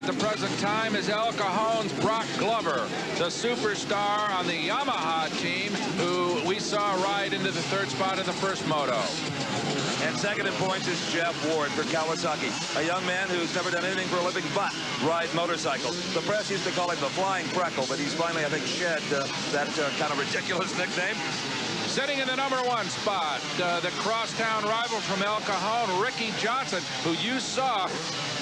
the present time is El Cajon's Brock Glover, the superstar on the Yamaha team, who we saw ride into the third spot in the first moto. And second in points is Jeff Ward for Kawasaki, a young man who's never done anything for a living but ride motorcycles. The press used to call him the Flying Freckle, but he's finally, I think, shed that kind of ridiculous nickname. Sitting in the #1 spot, the crosstown rival from El Cajon, Ricky Johnson, who you saw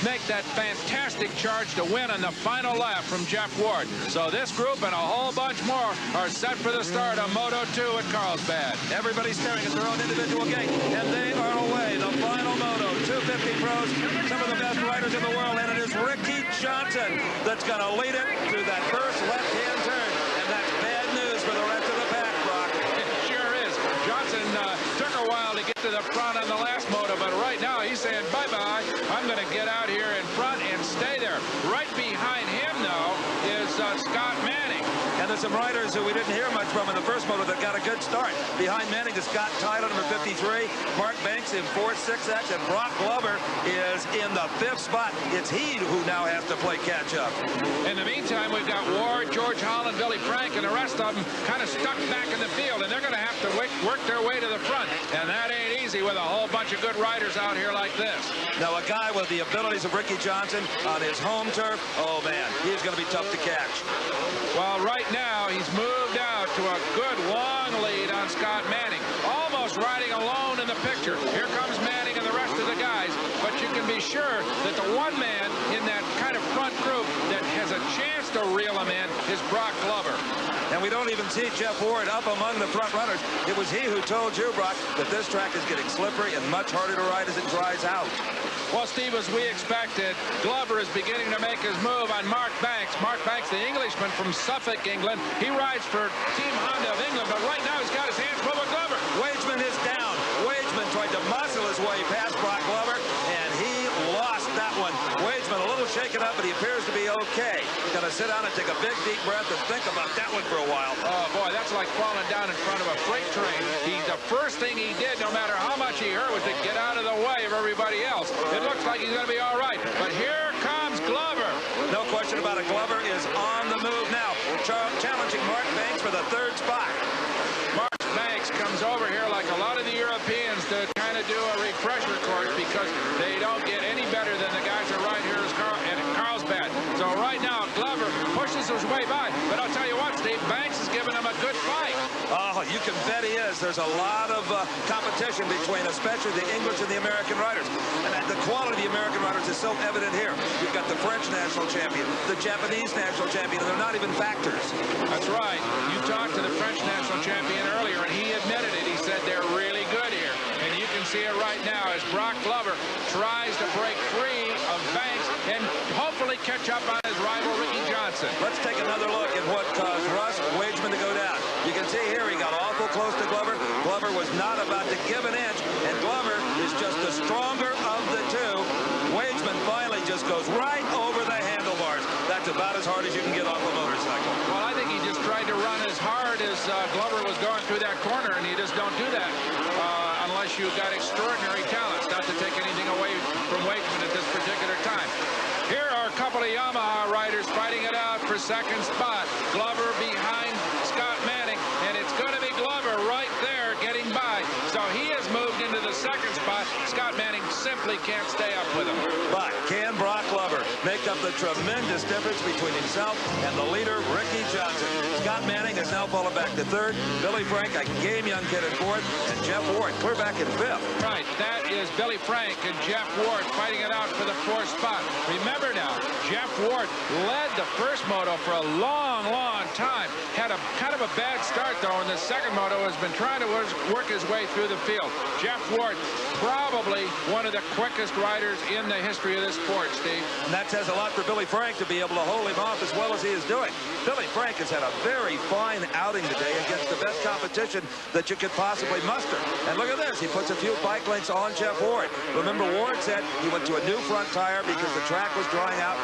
make that fantastic charge to win on the final lap from Jeff Ward. So this group and a whole bunch more are set for the start of Moto 2 at Carlsbad. Everybody's staring at their own individual gate, and they are away. The final Moto 250 pros, some of the best riders in the world, and it is Ricky Johnson that's going to lead it to that first left-hand turn, and that's bad news for the rest of the pack, Brock. It sure is. Johnson took a while to get to the front on the last moto, but right now he's saying bye-bye. I'm going to get out here in front and stay there. Right behind him, though, is Scott Manning. And there's some riders who we didn't hear much from in the first moto that got a good start. Behind Manning is Scott Tyler, number 53. Mark Banks in 4th, 6X, and Brock Glover is in the 5th spot. It's he who now has to play catch-up. In the meantime, we've got Ward, George Holland, Billy Frank, and the rest of them kind of stuck back in the field, and they're going to have to work their way to the front. And that ain't easy with a whole bunch of good riders out here like this. Now, a guy with the abilities of Ricky Johnson on his home turf, oh, man, he's going to be tough to catch. Well, right now, he's moved out to a good long lead on Scott Manning, almost riding alone in the picture. Here comes Manning and the rest of the guys, but you can be sure that the one man in that kind of front group that has a chance to reel him in is Brock Glover. And we don't even see Jeff Ward up among the front runners. It was he who told you, Brock, that this track is getting slippery and much harder to ride as it dries out. Well, Steve, as we expected, Glover is beginning to make his move on Mark Banks. Mark Banks, the Englishman from Suffolk, England. He rides for Team Honda of England, but right now he's got his hands full with Glover. Wageman is down. Wageman tried to muscle his way past Brock Glover, and he lost that one. Wageman a little shaken up, but he appears to be okay. Going to sit down and take a big, deep breath and think about that one for a while. Oh, boy, that's like falling down in front of a freight train. The first thing he did, no matter how much he hurt, was to get out of the way of everybody else. It looks like he's going to be all right. But here comes Glover. No question about it. Glover is on the move now, challenging Mark Banks for the 3rd spot. Mark Banks comes over here like a lot of the Europeans to kind of do a refresher course because they don't get any better than the guys that ride here at Carlsbad. So right now, Glover pushes his way by. But I'll tell you what, Steve, Banks is giving him a good fight. Oh, you can bet he is. There's a lot of competition between especially the English and the American riders. And the quality of the American riders is so evident here. You've got the French national champion, the Japanese national champion, and they're not even factors. That's right. You talked to the French national champion earlier, and he admitted it. He said they're really good here. And you can see it right now as Brock Glover tries to break free of Banks and hopefully catch up on his rival, Ricky Johnson. Let's take another look at what caused Russ Wageman to go down. You can see here he got awful close to Glover. Glover was not about to give an inch, and Glover is just the stronger of the two. Wageman finally just goes right over the handlebars. That's about as hard as you can get off a motorcycle. Well, I think he just tried to run as hard as Glover was going through that corner, and you just don't do that unless you've got extraordinary talents. Not to take anything away from Wageman at this particular time. Here are a couple of Yamaha riders fighting it out for 2nd spot. Glover behind Scott Manning, and it's going to be Glover right there getting by. So he has moved into the 2nd spot. Scott Manning simply can't stay up with him. But can Brock Glover make up the tremendous difference between himself and the leader, Ricky Johnson? Scott Manning has now fallen back to 3rd. Billy Frank, a game young kid, at 4th. And Jeff Ward clear back in 5th. Right, that is Billy Frank and Jeff Ward fighting it out for the 4th spot. Remember now, Jeff Ward led the first moto for a long, long time. Had a kind of a bad start, though, in the second moto has been trying to work his way through the field. Jeff Ward, probably one of the quickest riders in the history of this sport, Steve. And that says a lot for Billy Frank to be able to hold him off as well as he is doing. Billy Frank has had a very fine outing today against the best competition that you could possibly muster. And look at this. He puts a few bike lengths on Jeff Ward. Remember, Ward said he went to a new front tire because the track was drying out,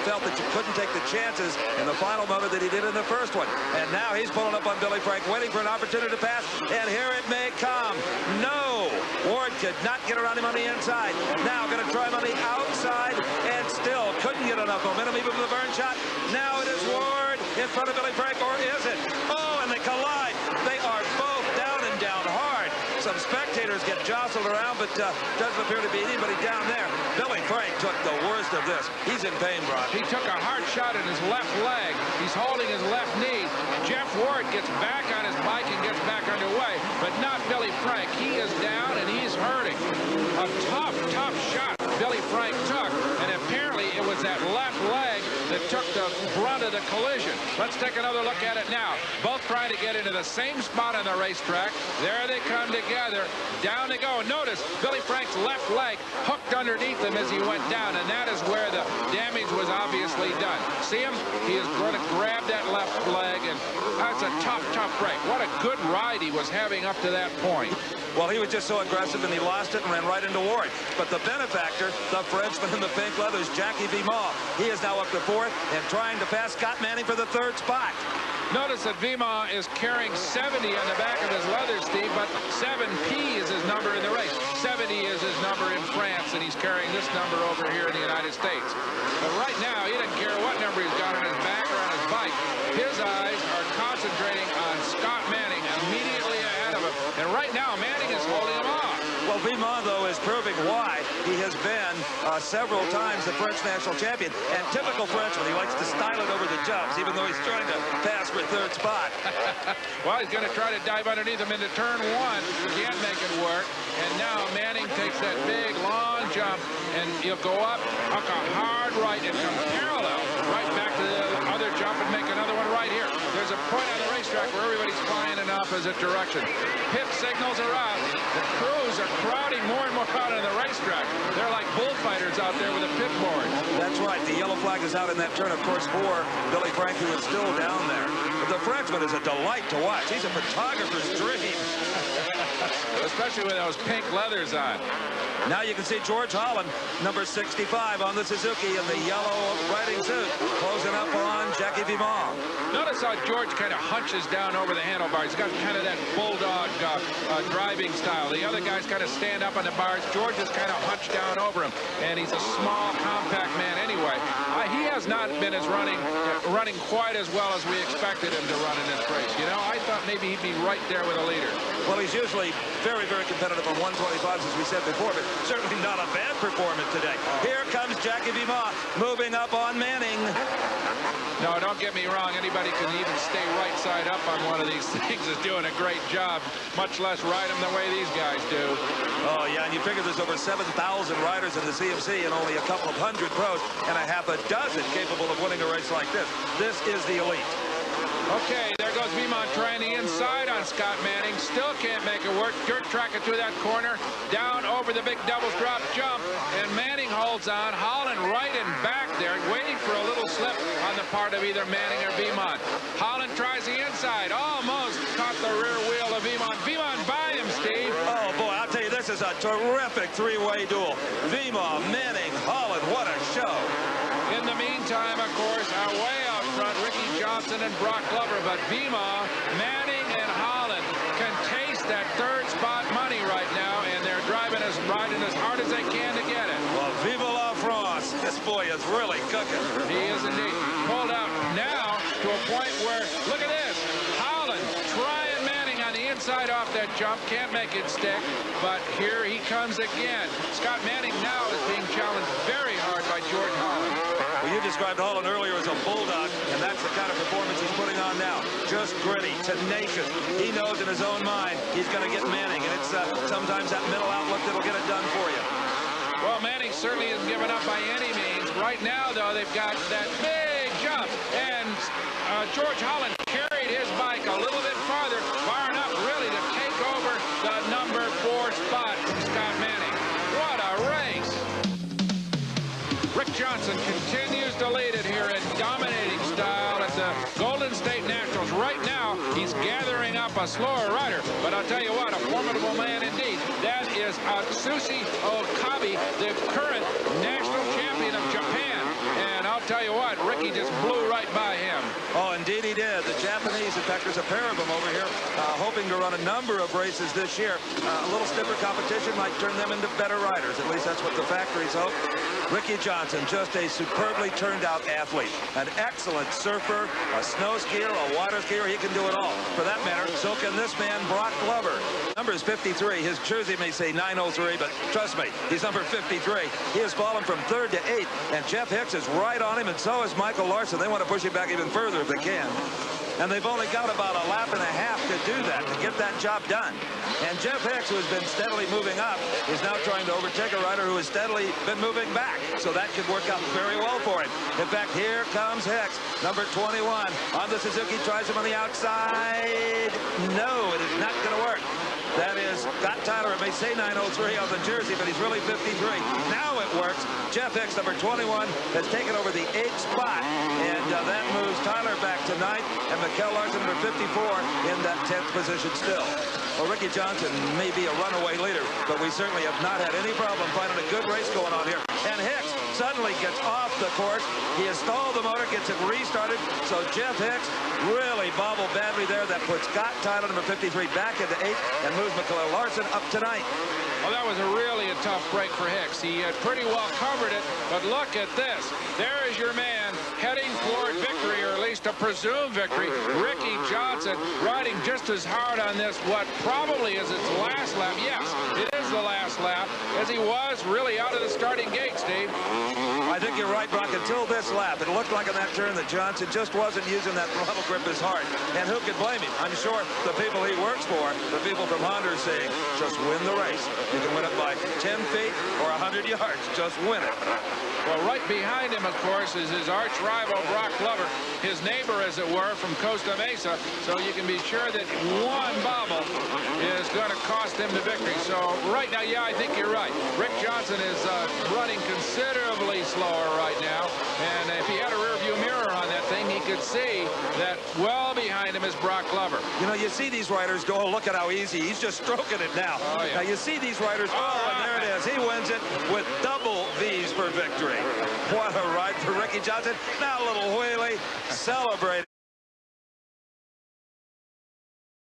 felt that you couldn't take the chances in the final moto that he did in the first one. And now he's pulling up on Billy Frank, waiting for an opportunity to pass. And here it may come. No! Ward could not get around him on the inside. Now going to try him on the outside and still couldn't get enough momentum even with the burn shot. Now it is Ward in front of Billy Frank, or is it? Oh, and they collide. They are both down and down hard. Some spectators get jostled around, but doesn't appear to be anybody down there. Billy Frank took the worst of this. He's in pain, Brock. He took a hard shot in his left leg. He's holding his left knee. Jeff Ward gets back on his bike and gets back underway, but not Billy Frank. He is down and he's hurting. A tough shot Billy Frank took, and apparently it was that left leg that took the brunt of the collision. Let's take another look at it now. Both trying to get into the same spot on the racetrack. There they come together. Down they go. Notice Billy Frank's left leg hooked underneath him as he went down, and that is where the damage was obviously done. See him? He is going to grab that left leg, and that's a tough break. What a good ride he was having up to that point. Well, he was just so aggressive, and he lost it and ran right into Ward. But the benefactor, the Frenchman in the pink leathers, Jackie Vimont, he is now up to fourth and trying to pass Scott Manning for the third spot. Notice that Vimont is carrying 70 on the back of his leather, Steve, but 7P is his number in the race. 70 is his number in France, and he's carrying this number over here in the United States. But right now, he doesn't care what number he's got on his back or on his bike. His eyes are concentrating on Scott Manning immediately ahead of him. And right now, Manning is holding him off. Well, Vimont, though, is proving why he has been several times the French national champion. And typical Frenchman, he likes to style it over the jumps, even though he's trying to pass for third spot. Well, he's going to try to dive underneath him into turn one. Can't make it work. And now Manning takes that big, long jump, and he'll go up, hook a hard right, and come parallel right back to the other jump and make another one right here. There's a point on the racetrack where everybody's flying in opposite direction. Pit signals are out. The crews are crowding more and more out on the racetrack. They're like bullfighters out there with a pit board. That's right. The yellow flag is out in that turn, of course, for Billy Frank, who is still down there. But the Frenchman is a delight to watch. He's a photographer's dream. Especially with those pink leathers on. Now you can see George Holland, number 65 on the Suzuki in the yellow riding suit, closing up on Jackie Vimont. Notice how George kind of hunches down over the handlebars. He's got kind of that bulldog driving style. The other guys kind of stand up on the bars. George is kind of hunched down over him, and he's a small, compact man anyway. He has not been running quite as well as we expected him to run in this race. You know, I thought maybe he'd be right there with a leader. Well, he's usually very, very competitive on 125s, as we said before, but certainly not a bad performance today. Here comes Jackie Vimont moving up on Manning. No, don't get me wrong. Anybody can even stay right side up on one of these things is doing a great job, much less ride them the way these guys do. Oh, yeah, and you figure there's over 7,000 riders in the CMC and only a couple of hundred pros and a half a dozen capable of winning a race like this. This is the elite. Okay, there goes Vimont trying the inside on Scott Manning. Still can't make it work. Dirt tracking through that corner. Down over the big doubles drop jump. And Manning holds on. Holland right and back there, waiting for a little slip on the part of either Manning or Vimont. Holland tries the inside. Almost caught the rear wheel of Vimont. Vimont by him, Steve. Oh, boy, I'll tell you, this is a terrific three-way duel. Vimont, Manning, Holland, what a show. In the meantime, of course, way out front, Ricky Johnson and Brock Glover. But Vimont, Manning, and Holland can taste that third spot money right now, and they're riding as hard as they can to get it. Well, vive la France. This boy is really cooking. He is indeed. Pulled out now to a point where, look at this, Holland trying Manning on the inside off that jump. Can't make it stick, but here he comes again. Scott Manning now is being challenged very hard by George Holland. Well, you described Holland earlier as a bulldog, and that's the kind of performance he's putting on now. Just gritty, tenacious. He knows in his own mind he's going to get Manning, and it's sometimes that mental outlook that'll get it done for you. Well, Manning certainly isn't given up by any means. Right now, though, they've got that big jump, and George Holland carried his bike a little bit farther, far enough really to take over the number 4 spot from Scott Manning. What a race! Rick Johnson continues to lead it here in dominating style at the Golden State Nationals. Right now, he's gathering up a slower rider, but I'll tell you what, a formidable man indeed. That is Atsushi Okabe, the current national champion of Japan. And I'll tell you what, Ricky just blew right by him. Oh, indeed he did. The Japanese, in fact, There's a pair of them over here hoping to run a number of races this year. A little stiffer competition might turn them into better riders. At least that's what the factories hope. Ricky Johnson, just a superbly turned out athlete. An excellent surfer, a snow skier, a water skier. He can do it all. For that matter, so can this man, Brock Glover. Number is 53. His jersey may say 903, but trust me, he's number 53. He has fallen from 3rd to 8th, and Jeff Hicks is right on him, and so is Michael Larson. They want to push him back even further if they can. And they've only got about a lap and a half to do that, to get that job done. And Jeff Hicks, who has been steadily moving up, is now trying to overtake a rider who has steadily been moving back. So that could work out very well for him. In fact, here comes Hicks, number 21, on the Suzuki, tries him on the outside. No, it is not going to work. That is Scott Tyler. It may say 903 on the jersey, but he's really 53. Now it works. Jeff Hicks, number 21, has taken over the 8th spot, and that moves Tyler back to 9th, and Mikkel Larson, number 54, in that 10th position still. Well, Ricky Johnson may be a runaway leader, but we certainly have not had any problem finding a good race going on here. And Hicks suddenly gets off the course. He has stalled the motor, gets it restarted. So Jeff Hicks really bobbled badly there. That puts Scott Tyler, number 53, back into 8th and moves McCullough Larson up to 9th. Well, that was really a tough break for Hicks. He had pretty well covered it, but look at this. There is your man heading toward victory, or at least a presumed victory. Ricky Johnson riding just as hard on this, what probably is its last lap. Yes, it is the last lap, as he was really out of the starting gate, Steve. I think you're right, Brock. Until this lap, it looked like on that turn that Johnson just wasn't using that throttle grip as hard. And who could blame him? I'm sure the people he works for, the people from Honda, are saying, just win the race. You can win it by 10 feet or 100 yards. Just win it. Well, right behind him, of course, is his arch rival, Brock Glover, his neighbor, as it were, from Costa Mesa. So you can be sure that one bobble is going to cost him the victory. So right now, yeah, I think you're right. Rick Johnson is running considerably slower right now. And if he had a rear-view mirror on that thing, he could see that well behind him is Brock Glover. You know, you see these riders go, oh, look at how easy. He's just stroking it now. Oh, yeah. Now, you see these riders, oh, and there it is. He wins it with double V's for victory. What a ride for Ricky Johnson. Now a little wheelie, celebrating.